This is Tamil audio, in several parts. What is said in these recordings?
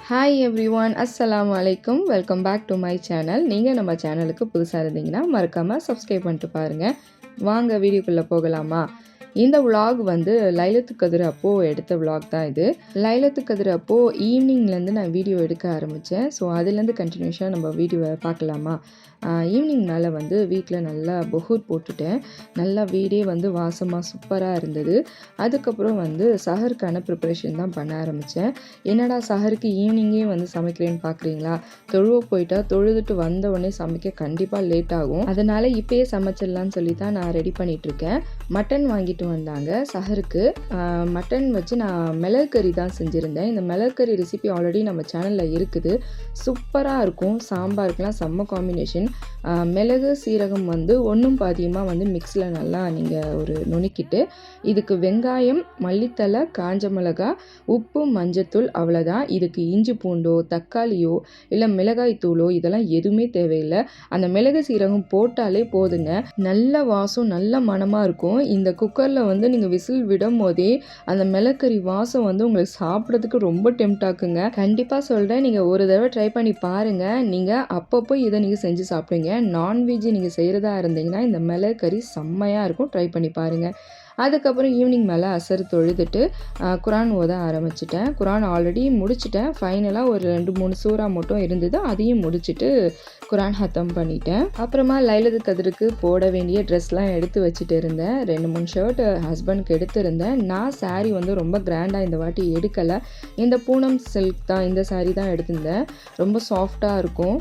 ஹாய் எவ்ரிவான், அஸ்ஸலாமு அலைக்கும். Welcome back to my channel. நீங்கள் நம்ம சேனலுக்கு புதுசாக இருந்தீங்கன்னா மறக்காமல் சப்ஸ்கிரைப் பண்ணிட்டு பாருங்கள். வாங்க வீடியோக்குள்ளே போகலாமா? இந்த விலாக் வந்து லைலத்து கதிர் அப்போது எடுத்த விலாக் தான் இது. லைலத்து கதிர் அப்போது ஈவினிங்லேருந்து நான் வீடியோ எடுக்க ஆரம்பித்தேன். ஸோ அதுலேருந்து கண்டினியூஷனாக நம்ம வீடியோவை பார்க்கலாமா? ஈவினிங் மேலே வந்து வீட்டில் நல்லா புகூர் போட்டுட்டேன். நல்லா வீடே வந்து வாசமாக சூப்பராக இருந்தது. அதுக்கப்புறம் வந்து சஹருக்கான ப்ரிப்பரேஷன் தான் பண்ண ஆரம்பித்தேன். என்னடா சஹருக்கு ஈவினிங்கே வந்து சமைக்கிறேன்னு பார்க்குறீங்களா? தொழுவ போயிட்டா தொழுதுட்டு வந்த உடனே சமைக்க கண்டிப்பாக லேட் ஆகும். அதனால் இப்போயே சமைச்சிடலான்னு சொல்லி தான் நான் ரெடி பண்ணிகிட்ருக்கேன். மட்டன் வாங்கிட்டு வந்தாங்க சஹருக்கு. மட்டன் வச்சு நான் மிளகு கறி தான் செஞ்சுருந்தேன். இந்த மிளகு கறி ரெசிபி ஆல்ரெடி நம்ம சேனலில் இருக்குது. சூப்பராக இருக்கும். சாம்பாருக்கெலாம் செம்ம காம்பினேஷன். மிளகு சீரகம் வந்து ஒன்றும் பாதியமாக வந்து மிக்ஸில் நல்லா நீங்கள் ஒரு நுணுக்கிட்டு இதுக்கு வெங்காயம், மல்லித்தலை, காஞ்ச மிளகா, உப்பு, மஞ்சத்தூள், அவ்வளோதான். இதுக்கு இஞ்சி பூண்டோ தக்காளியோ இல்லை மிளகாய் தூளோ இதெல்லாம் எதுவுமே தேவையில்லை. அந்த மிளகு சீரகம் போட்டாலே போதுங்க. நல்ல வாசம், நல்ல மணமாக இருக்கும். இந்த குக்கரில் வந்து நீங்கள் விசில் விடும் போதே அந்த மிளகறி வாசம் வந்து உங்களுக்கு சாப்பிட்றதுக்கு ரொம்ப டெம்ட் ஆக்குங்க. கண்டிப்பாக சொல்கிறேன், நீங்கள் ஒரு தடவை ட்ரை பண்ணி பாருங்கள். நீங்கள் அப்பப்போ இதை நீங்கள் செஞ்சு சாப்பிடுங்க. நான்வெஜ் நீங்கள் செய்கிறதா இருந்தீங்கன்னா இந்த மிளகு கறி செம்மையாக இருக்கும். ட்ரை பண்ணி பாருங்கள். அதுக்கப்புறம் ஈவினிங் மேலே அசர் தொழுதுட்டு குரான் ஓத ஆரம்பிச்சிட்டேன். குரான் ஆல்ரெடி முடிச்சிட்டேன். ஃபைனலாக ஒரு 2-3 சூறா மட்டும் இருந்தது. அதையும் முடிச்சுட்டு குரான் ஹத்தம் பண்ணிட்டேன். அப்புறமா லைலத்து கதிருக்கு போட வேண்டிய ட்ரெஸ்லாம் எடுத்து வச்சுட்டு இருந்தேன். 2-3 ஷர்ட் ஹஸ்பண்டுக்கு எடுத்திருந்தேன். நான் சாரீ வந்து ரொம்ப கிராண்டாக இந்த வாட்டி எடுக்கலை. இந்த பூனம் சில்க் தான், இந்த சாரீ தான் எடுத்திருந்தேன். ரொம்ப சாஃப்டாக இருக்கும்.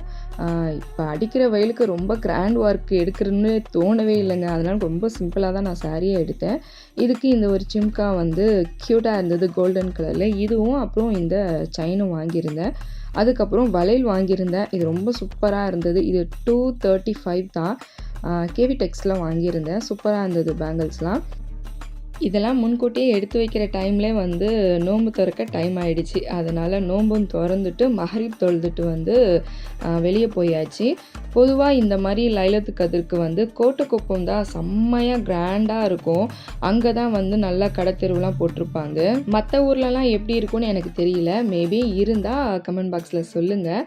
இப்போ அடிக்கிற வெயிலுக்கு ரொம்ப கிராண்ட் ஒர்க் எடுக்கிறதுன்னு தோணவே இல்லைங்க. அதனால் ரொம்ப சிம்பிளாக தான் நான் சாரியை எடுத்தேன். இதுக்கு இந்த ஒரு சிம்கா வந்து க்யூட்டாக இருந்தது, கோல்டன் கலரில். இதுவும் அப்புறம் இந்த செயினும் வாங்கியிருந்தேன். அதுக்கப்புறம் வளையல் வாங்கியிருந்தேன். இது ரொம்ப சூப்பராக இருந்தது. இது 235 தான். கேவி டெக்ஸில் வாங்கியிருந்தேன். சூப்பராக இருந்தது பேங்கிள்ஸ்லாம். இதெல்லாம் முன்கூட்டியே எடுத்து வைக்கிற டைம்லே வந்து நோன்பு திறக்க டைம் ஆகிடுச்சு. அதனால் நோன்பும் திறந்துட்டு மஹரிப் தொழுதுட்டு வந்து வெளியே போயாச்சு. பொதுவாக இந்த மாதிரி லைலத்து கதிருக்கு வந்து கோட்டக்குப்பம் தான் செம்மையாக கிராண்டாக இருக்கும். அங்கே தான் வந்து நல்லா கடத்தெருவுலாம் போட்டிருப்பாங்க. மற்ற ஊர்லலாம் எப்படி இருக்கும்னு எனக்கு தெரியல. மேபி இருந்தால் கமெண்ட் பாக்ஸில் சொல்லுங்கள்.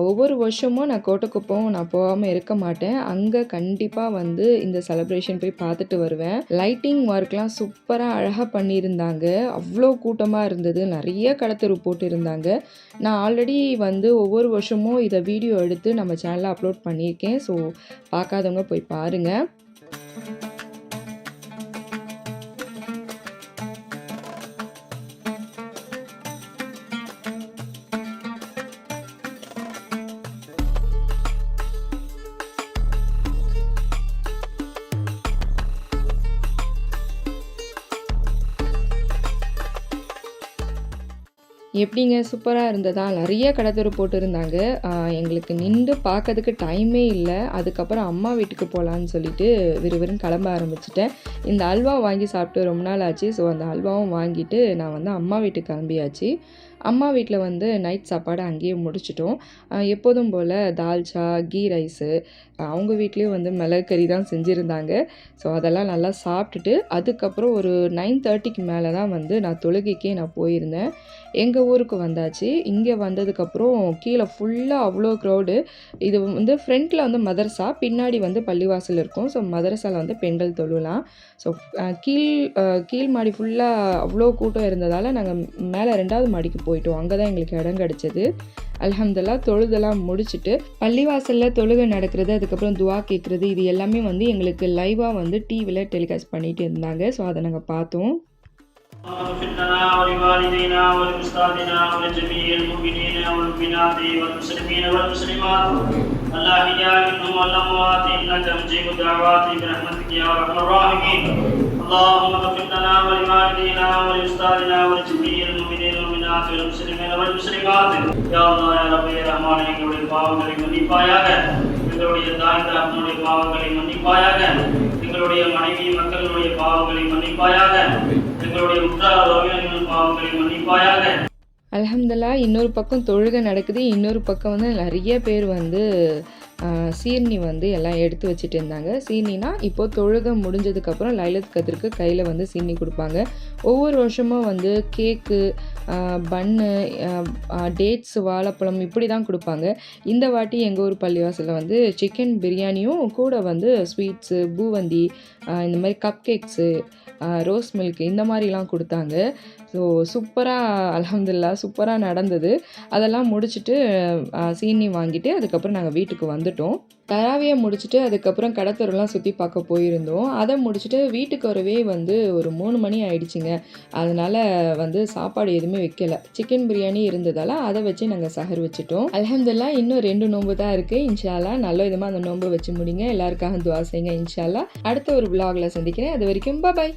ஒவ்வொரு வருஷமும் நான் கோட்டக்குப்பம் நான் போகாமல் இருக்க மாட்டேன். அங்கே கண்டிப்பாக வந்து இந்த செலிப்ரேஷன் போய் பார்த்துட்டு வருவேன். லைட்டிங் ஒர்க்லாம் சூப்பராக அழகாக பண்ணியிருந்தாங்க. அவ்வளோ கூட்டமாக இருந்தது. நிறைய கடத்தெரு போட்டு இருந்தாங்க. நான் ஆல்ரெடி வந்து ஒவ்வொரு வருஷமும் இதை வீடியோ எடுத்து நம்ம சேனலில் அப்லோட் பண்ணியிருக்கேன். ஸோ பார்க்காதவங்க போய் பாருங்கள். எப்படிங்க, சூப்பராக இருந்ததா? நிறைய கடத்தெரு போட்டுருந்தாங்க. எங்களுக்கு நின்று பார்க்கறதுக்கு டைமே இல்லை. அதுக்கப்புறம் அம்மா வீட்டுக்கு போகலான்னு சொல்லிட்டு விறுவிறுன்னு கிளம்ப ஆரம்பிச்சிட்டேன். இந்த அல்வா வாங்கி சாப்பிட்டு ரொம்ப நாள் ஆச்சு. ஸோ அந்த அல்வாவும் வாங்கிட்டு நான் வந்து அம்மா வீட்டுக்கு கிளம்பியாச்சு. அம்மா வீட்டில் வந்து நைட் சாப்பாடு அங்கேயே முடிச்சிட்டோம். எப்போதும் போல் தால்ச்சா, கீ ரைஸு, அவங்க வீட்லேயும் வந்து மிளகு கறி தான் செஞ்சுருந்தாங்க. ஸோ அதெல்லாம் நல்லா சாப்பிட்டுட்டு அதுக்கப்புறம் ஒரு 9:30க்கு மேலே தான் வந்து நான் தொழுகைக்கே நான் போயிருந்தேன். எங்கள் ஊருக்கு வந்தாச்சு. இங்கே வந்ததுக்கப்புறம் கீழே ஃபுல்லாக அவ்வளோ க்ரௌடு. இது வந்து ஃப்ரண்ட்டில் வந்து மதரசா, பின்னாடி வந்து பள்ளிவாசல் இருக்கும். ஸோ மதரசாவில் வந்து பெண்கள் தொழுலாம். ஸோ கீழ் மாடி ஃபுல்லாக அவ்வளோ கூட்டம் இருந்ததால் நாங்கள் மேலே 2வது மாடிக்கு போயிட்டோம். அங்கே தான் எங்களுக்கு இடம் கிடச்சிது. அல்ஹம்துலில்லாஹ் தொழுதெல்லாம் முடிச்சுட்டு பள்ளிவாசலில் தொழுகை நடக்கிறது, அதுக்கப்புறம் துவா கேட்குறது, இது எல்லாமே வந்து எங்களுக்கு லைவாக வந்து டிவியில் டெலிகாஸ்ட் பண்ணிட்டு இருந்தாங்க. ஸோ அதை நாங்கள் பார்த்தோம். اغفر لنا ولوالدينا ولأستاذنا ولجميع المؤمنين والمؤمنات والمسلمين والمسلمات الأحياء منهم والأموات إنك مجيب الدعوات برحمتك يا أرحم الراحمين. اللهم اغفر لنا ولوالدينا ولأستاذنا ولجميع المؤمنين والمؤمنات والمسلمين والمسلمات. يا الله يا رب يا رحمن எங்களுடைய பாவங்களை மன்னிப்பாயாக. எங்களுடைய தாய் தகப்பனுடைய பாவங்களை மன்னிப்பாயாக. எங்களுடைய மனைவி மக்களுடைய பாவங்களை மன்னிப்பாயாக. எங்களுடைய உற்றார் உறவினர்களின் பாவங்களை மன்னிப்பாயாக. அல்ஹம்துலில்லாஹ் இன்னொரு பக்கம் தொழுகை நடக்குது. இன்னொரு பக்கம் வந்து நிறைய பேர் வந்து சீர்னி வந்து எல்லாம் எடுத்து வச்சுட்டு இருந்தாங்க. சீர்னினா இப்போது தொழுகை முடிஞ்சதுக்கப்புறம் லைலத்துல் கத்ருக்கு கையில் வந்து சீனி கொடுப்பாங்க. ஒவ்வொரு வருஷமும் வந்து கேக்கு, பன்னு, டேட்ஸ், வாழைப்பழம் இப்படி தான் கொடுப்பாங்க. இந்த வாட்டி எங்கள் ஊர் பள்ளிவாசலில் வந்து சிக்கன் பிரியாணியும் கூட வந்து ஸ்வீட்ஸு, பூவந்தி, இந்த மாதிரி கப் கேக்ஸு, ரோஸ் மில்க் இந்த மாதிரிலாம் கொடுத்தாங்க. ஸோ சூப்பராக அல்ஹம்துலில்லாஹ் சூப்பராக நடந்தது. அதெல்லாம் முடிச்சுட்டு சீனி வாங்கிட்டு அதுக்கப்புறம் நாங்கள் வீட்டுக்கு வந்துட்டோம். தராவியை முடிச்சுட்டு அதுக்கப்புறம் கடத்தெருலாம் சுற்றி பார்க்க போயிருந்தோம். அதை முடிச்சுட்டு வீட்டுக்கு வரவே வந்து ஒரு 3 மணி ஆயிடுச்சுங்க. அதனால் வந்து சாப்பாடு எதுவுமே வைக்கல. சிக்கன் பிரியாணி இருந்ததால் அதை வச்சு நாங்கள் சஹர் வச்சுட்டோம். அல்ஹம்துலில்லாஹ் இன்னும் 2 நோன்பு தான் இருக்குது. இன்ஷா அல்லாஹ் நல்ல விதமாக அந்த நோன்பை வச்சு முடிங்க. எல்லாருக்காக துஆ செய்யுங்க இன்ஷா அல்லாஹ். அடுத்த ஒரு vlogல சந்திக்கிறேன். அது வரைக்கும் பாய்.